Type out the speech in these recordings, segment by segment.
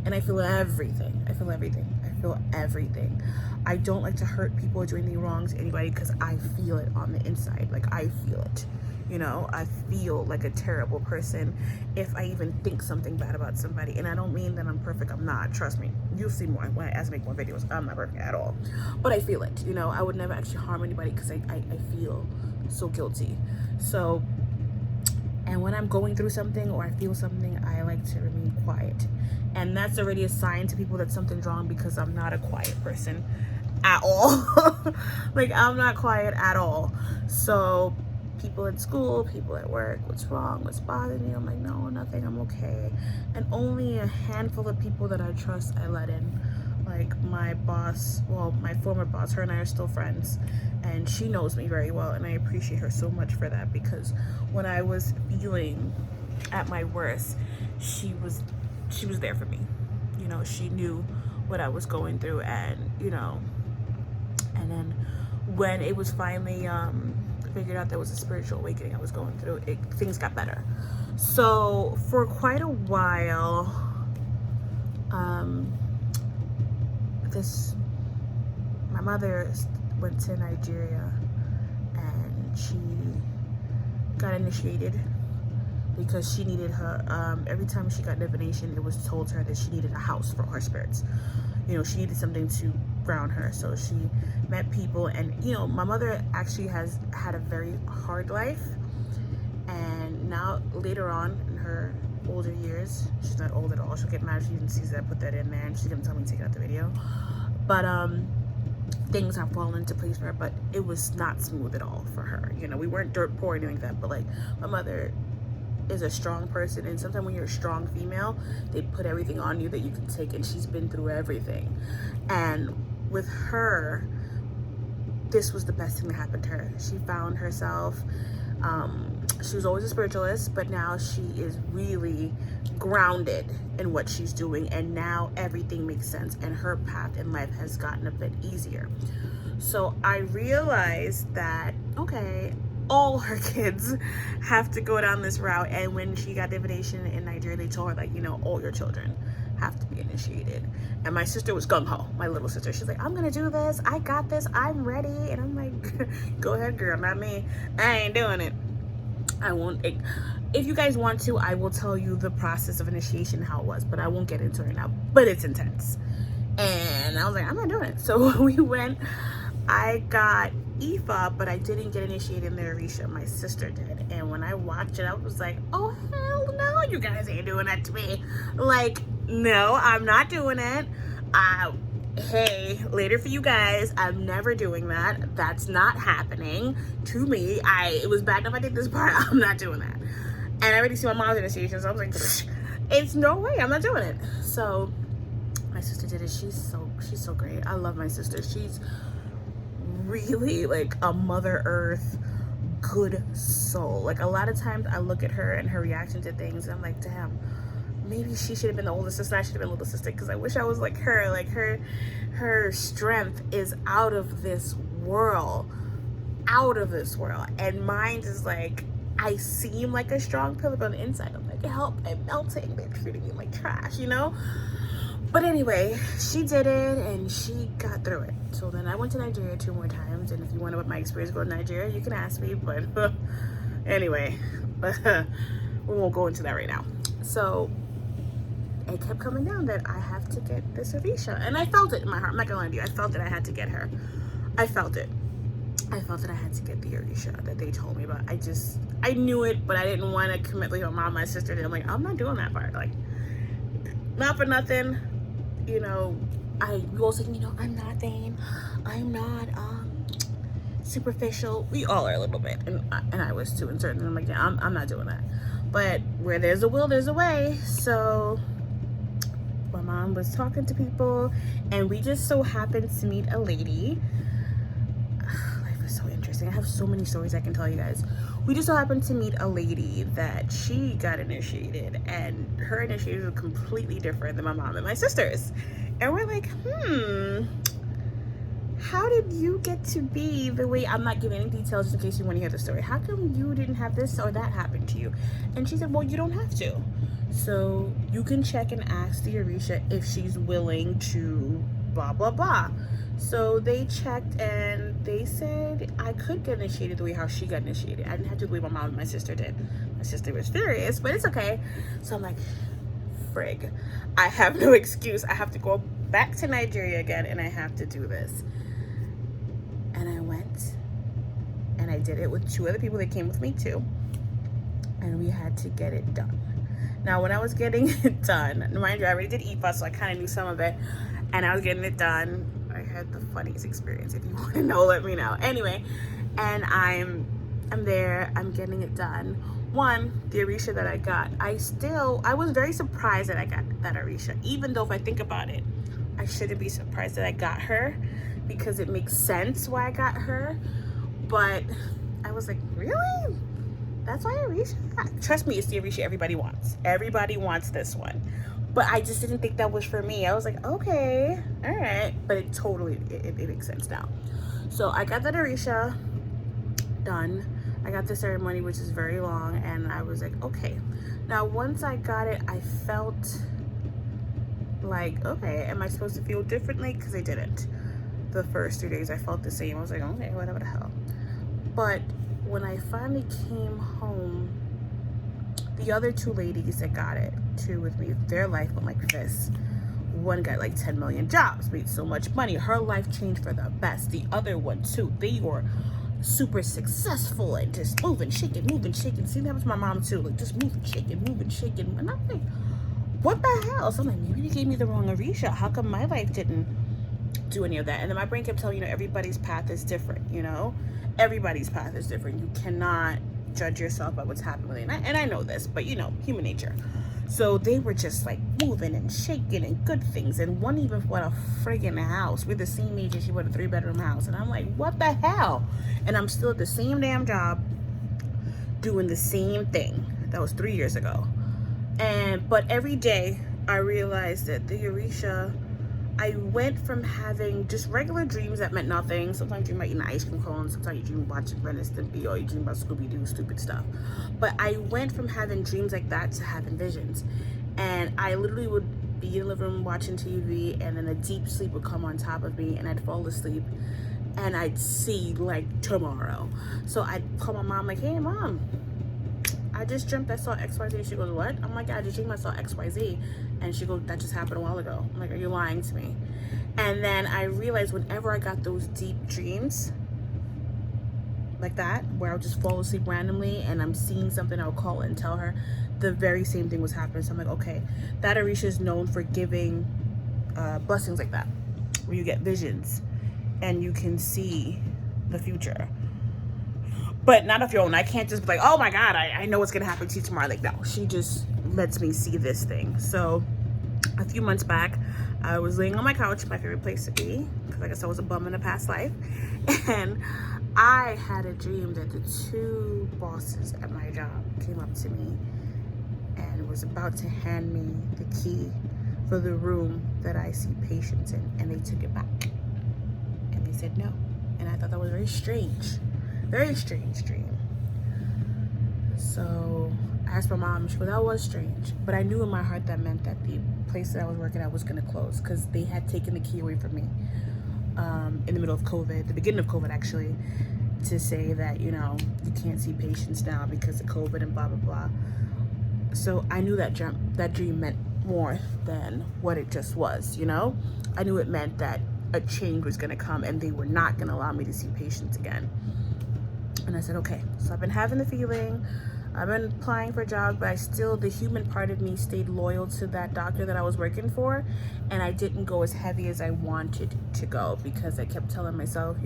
and I feel everything. I feel everything. I feel everything. I don't like to hurt people or do anything wrong to anybody because I feel it on the inside. Like, I feel it. You know, I feel like a terrible person if I even think something bad about somebody. And I don't mean that I'm perfect. I'm not. Trust me. You'll see more when I make more videos. I'm not perfect at all. But I feel it. You know, I would never actually harm anybody because I feel so guilty. So, and when I'm going through something or I feel something, I like to remain quiet. And that's already a sign to people that something's wrong because I'm not a quiet person at all. Like, I'm not quiet at all. So people at school, people at work, what's wrong, what's bothering you? I'm like, no, nothing, I'm okay. And only a handful of people that I trust I let in. Like my boss, well, my former boss, her and I are still friends, and she knows me very well, and I appreciate her so much for that, because when I was feeling at my worst, she was there for me. You know, she knew what I was going through, and you know, and then when it was finally figured out there was a spiritual awakening I was going through, things got better. So for quite a while, my mother went to Nigeria and she got initiated because she needed her, every time she got divination, it was told her that she needed a house for her spirits. You know, she needed something to ground her. So she met people, and you know, my mother actually has had a very hard life, and now later on in her older years, she's not old at all, she'll get mad if she even sees that I put that in there, and she's gonna tell me to take out the video. But things have fallen into place for her, but it was not smooth at all for her. You know, we weren't dirt poor or anything like that, but like, my mother is a strong person, and sometimes when you're a strong female, they put everything on you that you can take, and she's been through everything. And with her, this was the best thing that happened to her. She found herself. She was always a spiritualist, but now she is really grounded in what she's doing, and now everything makes sense, and her path in life has gotten a bit easier. So I realized that, okay, all her kids have to go down this route. And when she got divination in Nigeria, they told her, like, you know, all your children have to be initiated. And my sister was gung-ho, my little sister. She's like, I'm gonna do this, I got this, I'm ready. And I'm like, go ahead, girl, not me. I ain't doing it. I won't. If you guys want to, I will tell you the process of initiation, how it was, but I won't get into it now. But it's intense. And I was like, I'm not doing it. So we went. I got Ifa, but I didn't get initiated in the Orisha. My sister did. And when I watched it, I was like, oh, hell no, you guys ain't doing that to me. Like, no, I'm not doing it. Hey, later for you guys, I'm never doing that. That's not happening to me. It was bad enough I did this part. I'm not doing that. And I already see my mom's initiation, so I was like, it's no way, I'm not doing it. So my sister did it. She's so great. I love my sister. She's really like a Mother Earth good soul. Like, a lot of times I look at her and her reaction to things, and I'm like, damn, maybe she should have been the older sister. I should have been the little sister, because I wish I was like her. Like, her strength is out of this world, and mine is like, I seem like a strong pillar, but on the inside I'm like, help, I'm melting, they're treating me like trash, you know. But anyway, she did it and she got through it. So then I went to Nigeria 2 more times, and if you wonder what my experience going to Nigeria, you can ask me. But anyway, we won't go into that right now. So it kept coming down that I have to get this Orisha, and I felt it in my heart. I'm not gonna lie to you, I felt that I had to get her. I felt it. I felt that I had to get the Orisha that they told me about. I knew it, but I didn't want to commit like my mom, my sister did. I'm like, I'm not doing that part. Like, not for nothing. You know, I was like, you know, I'm not vain. I'm not superficial. We all are a little bit, and I was too in certain. I'm like, yeah, I'm not doing that. But where there's a will, there's a way. So my mom was talking to people, and we just so happened to meet a lady. Life is so interesting. I have so many stories I can tell you guys. We just so happened to meet a lady that she got initiated, and her initiation was completely different than my mom and my sister's. And we're like, how did you get to be the way, I'm not giving any details just in case you want to hear the story. How come you didn't have this or that happen to you? And she said, well, you don't have to. So you can check and ask the Orisha if she's willing to blah, blah, blah. So they checked and they said I could get initiated the way how she got initiated. I didn't have to do the way my mom and my sister did. My sister was furious, but it's okay. So I'm like, frig, I have no excuse. I have to go back to Nigeria again and I have to do this. And I went and I did it with 2 other people that came with me too. And we had to get it done. Now, when I was getting it done, mind you, I already did IFA, so I kind of knew some of it. And I was getting it done. I had the funniest experience. If you want to know, let me know. Anyway, and I'm there. I'm getting it done. One, the Orisha that I got, I was very surprised that I got that Orisha. Even though if I think about it, I shouldn't be surprised that I got her because it makes sense why I got her. But I was like, really? That's why Orisha? Trust me, it's the Orisha everybody wants. Everybody wants this one. But I just didn't think that was for me. I was like, okay, all right. But it totally, it makes sense now. So I got that Orisha done. I got the ceremony, which is very long. And I was like, okay. Now, once I got it, I felt like, okay, am I supposed to feel differently? Because I didn't. The first 2 days, I felt the same. I was like, okay, whatever the hell. But when I finally came home, the other 2 ladies that got it too with me, their life went like this. One got like 10 million jobs, made so much money. Her life changed for the best. The other one too, they were super successful and just moving, shaking, moving, shaking. See, that was my mom too, like just moving, shaking. And I'm like, what the hell? So I'm like, maybe they gave me the wrong Orisha. How come my life didn't do any of that? And then my brain kept telling, everybody's path is different, Everybody's path is different. You cannot judge yourself by what's happening with it. And I know this, but human nature. So they were just like moving and shaking and good things. And one even bought a friggin' house. We're the same age, and she bought a 3-bedroom house. And I'm like, what the hell? And I'm still at the same damn job doing the same thing. That was 3 years ago. But every day I realized that the Orisha, I went from having just regular dreams that meant nothing. Sometimes you dream about eating ice cream cones. Sometimes you dream watching Ren and Stimpy, or you dream about Scooby-Doo, stupid stuff. But I went from having dreams like that to having visions. And I literally would be in the living room watching TV, and then a deep sleep would come on top of me, and I'd fall asleep. And I'd see like tomorrow. So I'd call my mom like, hey, Mom, I just dreamt I saw XYZ. She goes, what? I'm like, yeah, I just dreamed I saw XYZ. And she goes, that just happened a while ago. I'm like, are you lying to me? And then I realized whenever I got those deep dreams like that, where I'll just fall asleep randomly and I'm seeing something, I'll call and tell her, the very same thing was happening. So I'm like, okay, that Orisha is known for giving blessings like that, where you get visions and you can see the future. But not of your own. I can't just be like, oh my God, I know what's gonna happen to you tomorrow. Like, no, she just lets me see this thing. So a few months back, I was laying on my couch, my favorite place to be, because I guess I was a bum in a past life. And I had a dream that the 2 bosses at my job came up to me and was about to hand me the key for the room that I see patients in. And they took it back. And they said no. And I thought that was very strange. Very strange dream. So I asked my mom, she goes, that was strange. But I knew in my heart that meant that the place that I was working at was going to close, because they had taken the key away from me in the middle of COVID, the beginning of COVID actually, to say that, you can't see patients now because of COVID and blah, blah, blah. So I knew that dream meant more than what it just was, I knew it meant that a change was going to come and they were not going to allow me to see patients again. And I said, okay. So I've been having the feeling, I've been applying for jobs, but the human part of me stayed loyal to that doctor that I was working for. And I didn't go as heavy as I wanted to go, because I kept telling myself,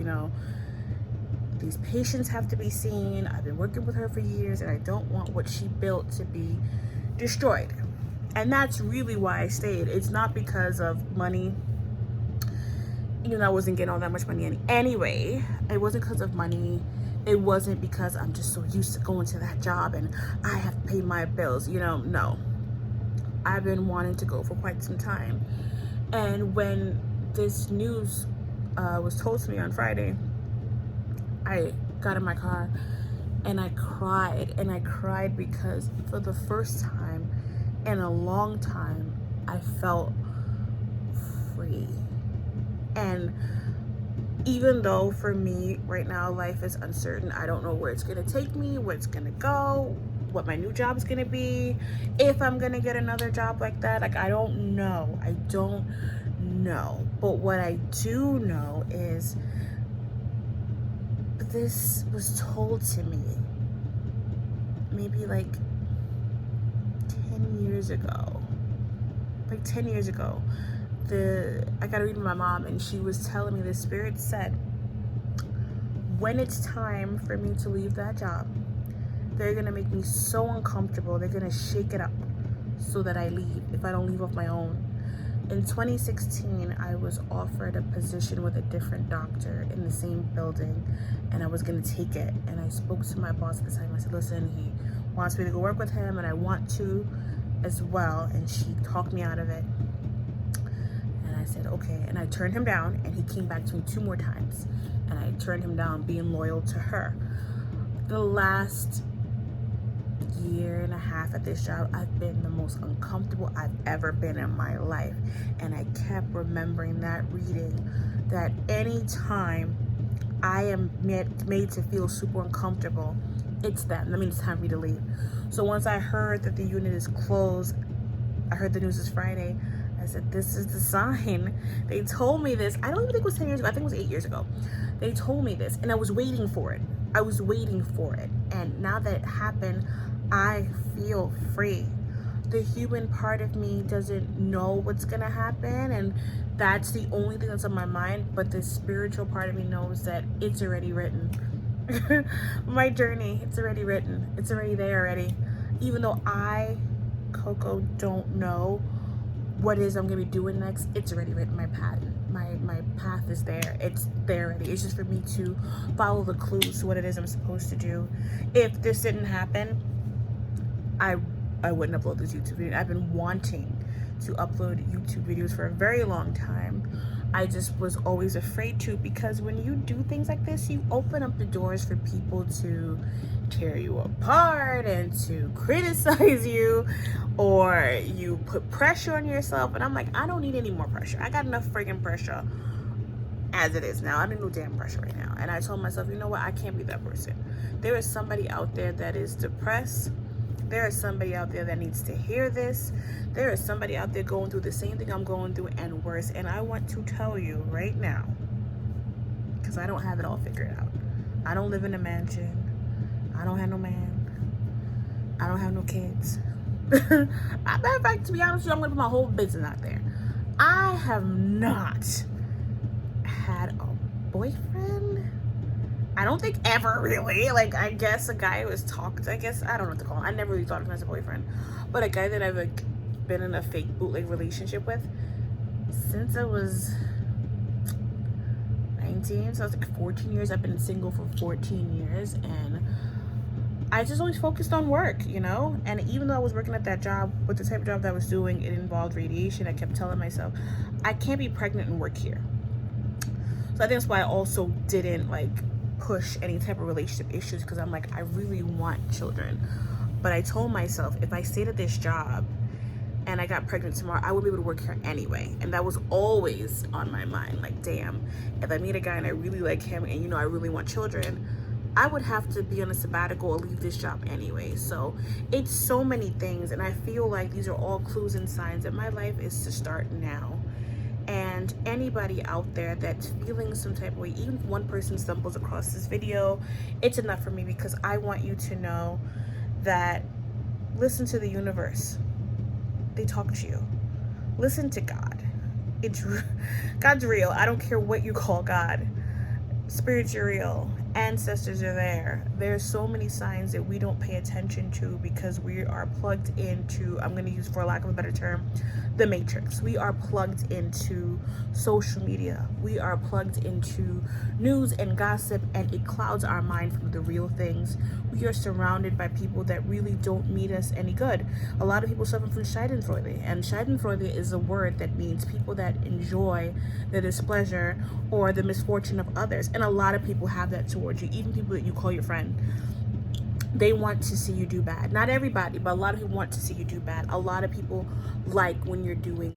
these patients have to be seen. I've been working with her for years, and I don't want what she built to be destroyed. And that's really why I stayed. It's not because of money. I wasn't getting all that much money anyway. It wasn't because of money. It wasn't because I'm just so used to going to that job and I have to pay my bills. No. I've been wanting to go for quite some time. And when this news was told to me on Friday, I got in my car and I cried because for the first time in a long time, I felt free. And even though for me right now life is uncertain, I don't know where it's gonna take me, where it's gonna go, what my new job is gonna be, if I'm gonna get another job like that. Like, I don't know. But what I do know is this was told to me maybe like 10 years ago. Like 10 years ago. I got to read with my mom, and she was telling me the Spirit said, when it's time for me to leave that job, they're going to make me so uncomfortable. They're going to shake it up so that I leave if I don't leave off my own. In 2016, I was offered a position with a different doctor in the same building, and I was going to take it. And I spoke to my boss at the time. I said, listen, he wants me to go work with him, and I want to as well. And she talked me out of it. I said, okay. And I turned him down, and he came back to me 2 more times. And I turned him down, being loyal to her. The last year and a half at this job, I've been the most uncomfortable I've ever been in my life. And I kept remembering that reading, that anytime I am made to feel super uncomfortable, it's them. That means it's time for me to leave. So once I heard that the unit is closed, I heard the news is Friday, I said, this is the sign. They told me this. I don't even think it was 10 years ago. I think it was 8 years ago. They told me this, and I was waiting for it. And now that it happened, I feel free. The human part of me doesn't know what's going to happen, and that's the only thing that's on my mind. But the spiritual part of me knows that it's already written. My journey, it's already written. It's already there already. Even though I, Coco, don't know what it is I'm gonna be doing next, it's already written. My path is there. It's there already. It's just for me to follow the clues to what it is I'm supposed to do. If this didn't happen, I wouldn't upload this YouTube video. I've been wanting to upload YouTube videos for a very long time. I just was always afraid to, because when you do things like this, you open up the doors for people to tear you apart and to criticize you, or you put pressure on yourself. And I'm like, I don't need any more pressure. I got enough friggin' pressure as it is now. I need no damn pressure right now. And I told myself, you know what? I can't be that person. There is somebody out there that is depressed. There is somebody out there that needs to hear this. There is somebody out there going through the same thing I'm going through and worse. And I want to tell you right now, because I don't have it all figured out. I don't live in a mansion. I don't have no man. I don't have no kids. Matter of fact, to be honest with you, I'm going to put my whole business out there. I have not had a boyfriend. I don't think ever, really. Like, I guess a guy who was talked, I don't know what to call him. I never really thought of him as a boyfriend. But a guy that I've been in a fake bootleg relationship with since I was 19. So I was like 14 years. I've been single for 14 years. And I just always focused on work, you know? And even though I was working at that job, with the type of job that I was doing, it involved radiation. I kept telling myself, I can't be pregnant and work here. So I think that's why I also didn't, like, push any type of relationship issues, because I'm like, I really want children. But I told myself, if I stayed at this job and I got pregnant tomorrow, I would be able to work here anyway. And that was always on my mind. Like, damn, if I meet a guy and I really like him and, you know, I really want children, I would have to be on a sabbatical or leave this job anyway. So it's so many things, and I feel like these are all clues and signs that my life is to start now. And anybody out there that's feeling some type of way, even if one person stumbles across this video, it's enough for me, because I want you to know that listen to the universe. They talk to you. Listen to God. God's real. I don't care what you call God. Spirits are real. Ancestors are there. There's so many signs that we don't pay attention to because we are plugged into, I'm going to use, for lack of a better term, the matrix. We are plugged into social media. We are plugged into news and gossip, and it clouds our mind from the real things. We are surrounded by people that really don't mean us any good. A lot of people suffer from Schadenfreude, and Schadenfreude is a word that means people that enjoy the displeasure or the misfortune of others. And a lot of people have that towards you, even people that you call your friend. They want to see you do bad. Not everybody, but a lot of people want to see you do bad. A lot of people like when you're doing